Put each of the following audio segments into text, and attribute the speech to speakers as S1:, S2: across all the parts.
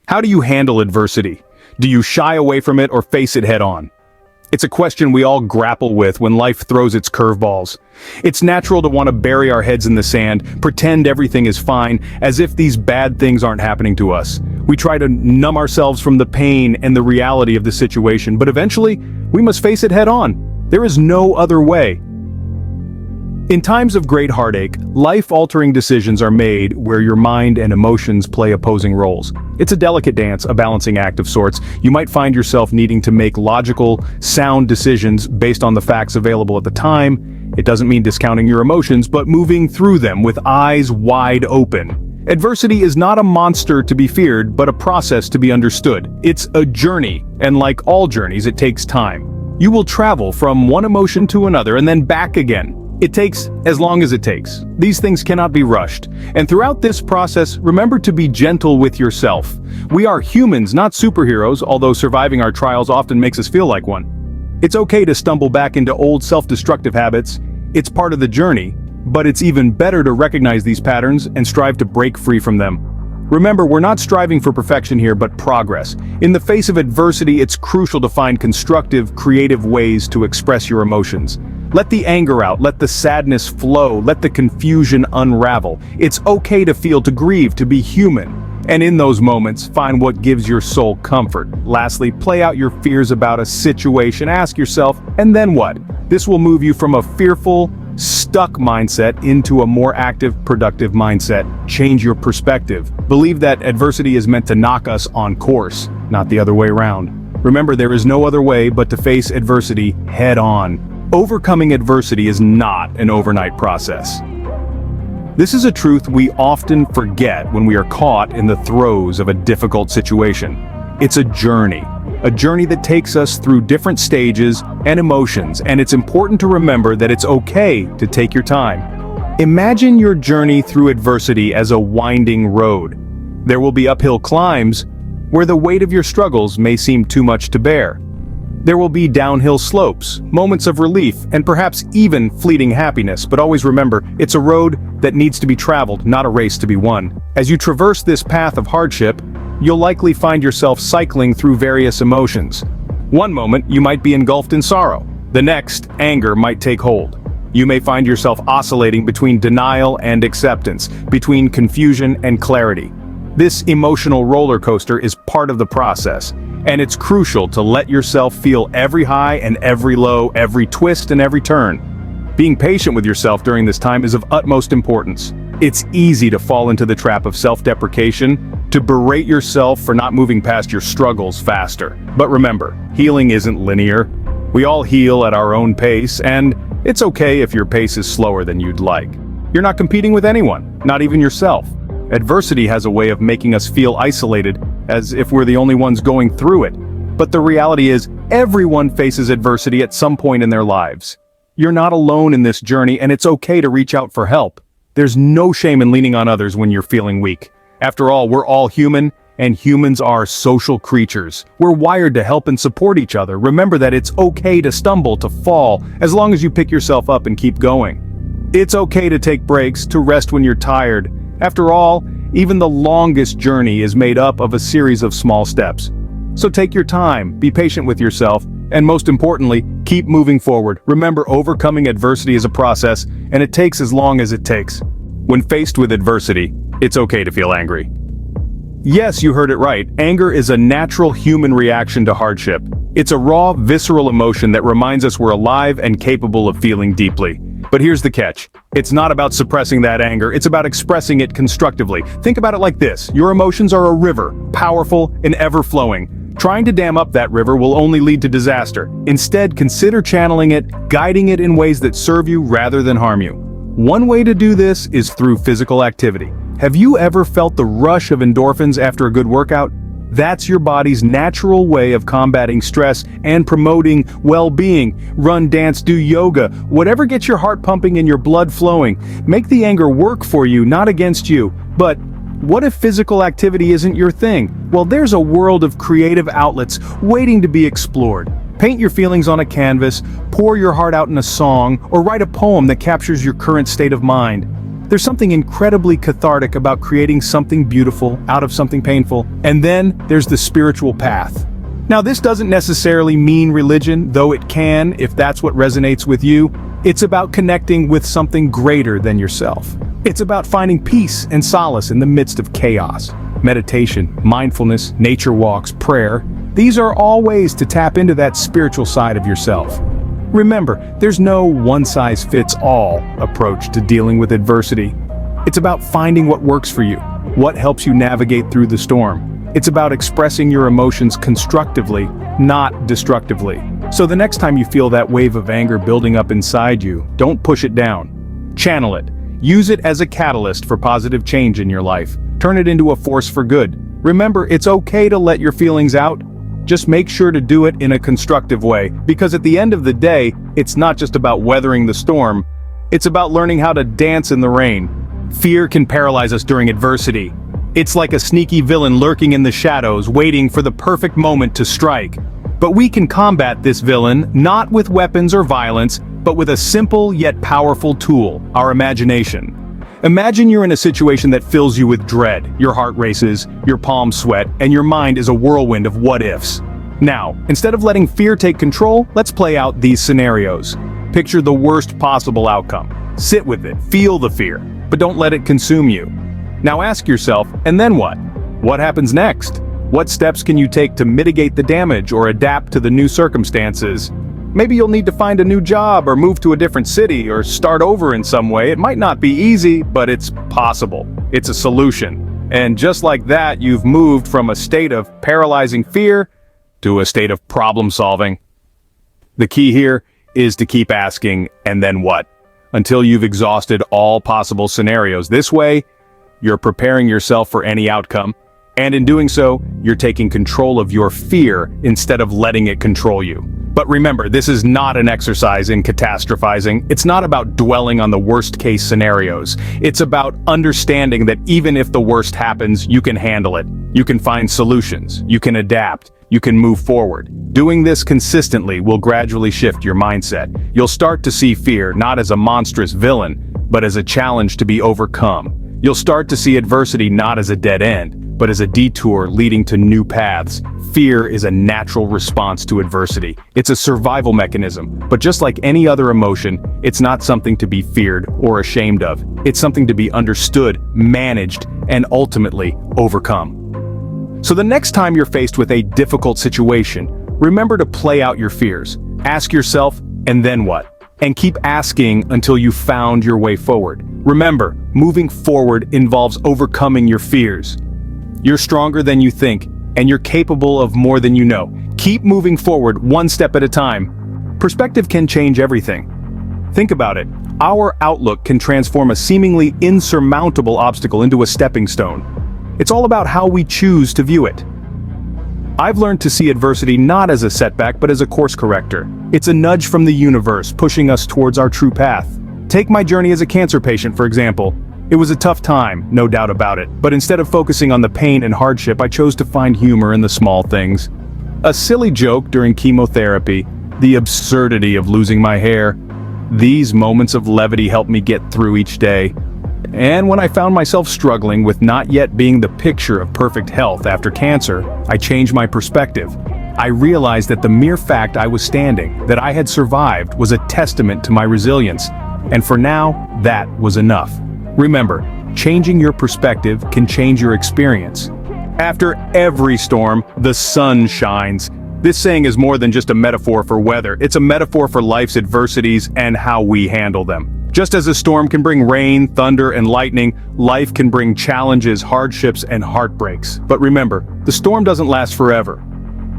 S1: How do you handle adversity? Do you shy away from it or face it head on? It's a question we all grapple with when life throws its curveballs. It's natural to want to bury our heads in the sand, pretend everything is fine, as if these bad things aren't happening to us. We try to numb ourselves from the pain and the reality of the situation, but eventually, we must face it head on. There is no other way. In times of great heartache, life-altering decisions are made where your mind and emotions play opposing roles. It's a delicate dance, a balancing act of sorts. You might find yourself needing to make logical, sound decisions based on the facts available at the time. It doesn't mean discounting your emotions, but moving through them with eyes wide open. Adversity is not a monster to be feared, but a process to be understood. It's a journey, and like all journeys, it takes time. You will travel from one emotion to another and then back again. It takes as long as it takes. These things cannot be rushed. And throughout this process, remember to be gentle with yourself. We are humans, not superheroes, although surviving our trials often makes us feel like one. It's okay to stumble back into old self-destructive habits. It's part of the journey, but it's even better to recognize these patterns and strive to break free from them. Remember, we're not striving for perfection here, but progress. In the face of adversity, it's crucial to find constructive, creative ways to express your emotions. Let the anger out, let the sadness flow, let the confusion unravel. It's okay to feel, to grieve, to be human. And in those moments, find what gives your soul comfort. Lastly, play out your fears about a situation. Ask yourself, and then what? This will move you from a fearful, stuck mindset into a more active, productive mindset. Change your perspective. Believe that adversity is meant to knock us on course, not the other way around. Remember, there is no other way but to face adversity head on. Overcoming adversity is not an overnight process. This is a truth we often forget when we are caught in the throes of a difficult situation. It's a journey that takes us through different stages and emotions, and it's important to remember that it's okay to take your time. Imagine your journey through adversity as a winding road. There will be uphill climbs where the weight of your struggles may seem too much to bear. There will be downhill slopes, moments of relief, and perhaps even fleeting happiness, but always remember, it's a road that needs to be traveled, not a race to be won. As you traverse this path of hardship, you'll likely find yourself cycling through various emotions. One moment, you might be engulfed in sorrow. The next, anger might take hold. You may find yourself oscillating between denial and acceptance, between confusion and clarity. This emotional roller coaster is part of the process, and it's crucial to let yourself feel every high and every low, every twist and every turn. Being patient with yourself during this time is of utmost importance. It's easy to fall into the trap of self-deprecation, to berate yourself for not moving past your struggles faster. But remember, healing isn't linear. We all heal at our own pace, and it's okay if your pace is slower than you'd like. You're not competing with anyone, not even yourself. Adversity has a way of making us feel isolated, as if we're the only ones going through it. But the reality is, everyone faces adversity at some point in their lives. You're not alone in this journey, and it's okay to reach out for help. There's no shame in leaning on others when you're feeling weak. After all, we're all human, and humans are social creatures. We're wired to help and support each other. Remember that it's okay to stumble, to fall, as long as you pick yourself up and keep going. It's okay to take breaks, to rest when you're tired. After all, even the longest journey is made up of a series of small steps. So take your time, be patient with yourself, and most importantly, keep moving forward. Remember, overcoming adversity is a process, and it takes as long as it takes. When faced with adversity, it's okay to feel angry. Yes, you heard it right. Anger is a natural human reaction to hardship. It's a raw, visceral emotion that reminds us we're alive and capable of feeling deeply. But here's the catch. It's not about suppressing that anger, it's about expressing it constructively. Think about it like this. Your emotions are a river, powerful and ever-flowing. Trying to dam up that river will only lead to disaster. Instead, consider channeling it, guiding it in ways that serve you rather than harm you. One way to do this is through physical activity. Have you ever felt the rush of endorphins after a good workout? That's your body's natural way of combating stress and promoting well-being. Run, dance, do yoga, whatever gets your heart pumping and your blood flowing. Make the anger work for you, not against you. But what if physical activity isn't your thing? Well, there's a world of creative outlets waiting to be explored. Paint your feelings on a canvas, pour your heart out in a song, or write a poem that captures your current state of mind. There's something incredibly cathartic about creating something beautiful out of something painful. And then there's the spiritual path. Now, this doesn't necessarily mean religion, though it can if that's what resonates with you. It's about connecting with something greater than yourself. It's about finding peace and solace in the midst of chaos. Meditation, mindfulness, nature walks, prayer, these are all ways to tap into that spiritual side of yourself. Remember, there's no one-size-fits-all approach to dealing with adversity. It's about finding what works for you, what helps you navigate through the storm. It's about expressing your emotions constructively, not destructively. So the next time you feel that wave of anger building up inside you, don't push it down. Channel it. Use it as a catalyst for positive change in your life. Turn it into a force for good. Remember, it's okay to let your feelings out. Just make sure to do it in a constructive way, because at the end of the day, it's not just about weathering the storm, it's about learning how to dance in the rain. Fear can paralyze us during adversity. It's like a sneaky villain lurking in the shadows, waiting for the perfect moment to strike. But we can combat this villain, not with weapons or violence, but with a simple yet powerful tool, our imagination. Imagine you're in a situation that fills you with dread, your heart races, your palms sweat, and your mind is a whirlwind of what-ifs. Now, instead of letting fear take control, let's play out these scenarios. Picture the worst possible outcome. Sit with it, feel the fear, but don't let it consume you. Now ask yourself, and then what? What happens next? What steps can you take to mitigate the damage or adapt to the new circumstances? Maybe you'll need to find a new job or move to a different city or start over in some way. It might not be easy, but it's possible. It's a solution. And just like that, you've moved from a state of paralyzing fear to a state of problem solving. The key here is to keep asking, and then what? Until you've exhausted all possible scenarios. This way, you're preparing yourself for any outcome. And in doing so, you're taking control of your fear instead of letting it control you. But remember, this is not an exercise in catastrophizing. It's not about dwelling on the worst-case scenarios. It's about understanding that even if the worst happens, you can handle it. You can find solutions. You can adapt. You can move forward. Doing this consistently will gradually shift your mindset. You'll start to see fear not as a monstrous villain, but as a challenge to be overcome. You'll start to see adversity not as a dead end, but as a detour leading to new paths. Fear is a natural response to adversity. It's a survival mechanism, but just like any other emotion, it's not something to be feared or ashamed of. It's something to be understood, managed, and ultimately overcome. So the next time you're faced with a difficult situation, remember to play out your fears. Ask yourself, and then what? And keep asking until you've found your way forward. Remember, moving forward involves overcoming your fears. You're stronger than you think, and you're capable of more than you know. Keep moving forward one step at a time. Perspective can change everything. Think about it. Our outlook can transform a seemingly insurmountable obstacle into a stepping stone. It's all about how we choose to view it. I've learned to see adversity not as a setback but as a course corrector. It's a nudge from the universe pushing us towards our true path. Take my journey as a cancer patient, for example. It was a tough time, no doubt about it, but instead of focusing on the pain and hardship, I chose to find humor in the small things. A silly joke during chemotherapy, the absurdity of losing my hair. These moments of levity helped me get through each day. And when I found myself struggling with not yet being the picture of perfect health after cancer, I changed my perspective. I realized that the mere fact I was standing, that I had survived, was a testament to my resilience. And for now, that was enough. Remember, changing your perspective can change your experience. After every storm, the sun shines. This saying is more than just a metaphor for weather. It's a metaphor for life's adversities and how we handle them. Just as a storm can bring rain, thunder, and lightning, life can bring challenges, hardships, and heartbreaks. But remember, the storm doesn't last forever.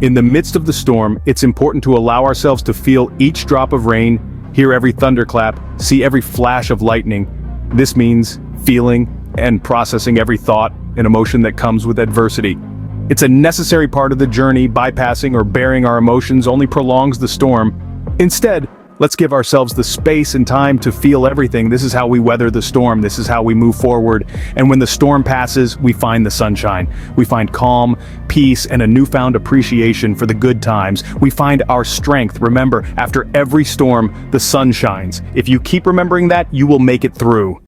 S1: In the midst of the storm, it's important to allow ourselves to feel each drop of rain, hear every thunderclap, see every flash of lightning. This means feeling and processing every thought and emotion that comes with adversity. It's a necessary part of the journey. Bypassing or burying our emotions only prolongs the storm. Instead, let's give ourselves the space and time to feel everything. This is how we weather the storm. This is how we move forward. And when the storm passes, we find the sunshine. We find calm, peace, and a newfound appreciation for the good times. We find our strength. Remember, after every storm, the sun shines. If you keep remembering that, you will make it through.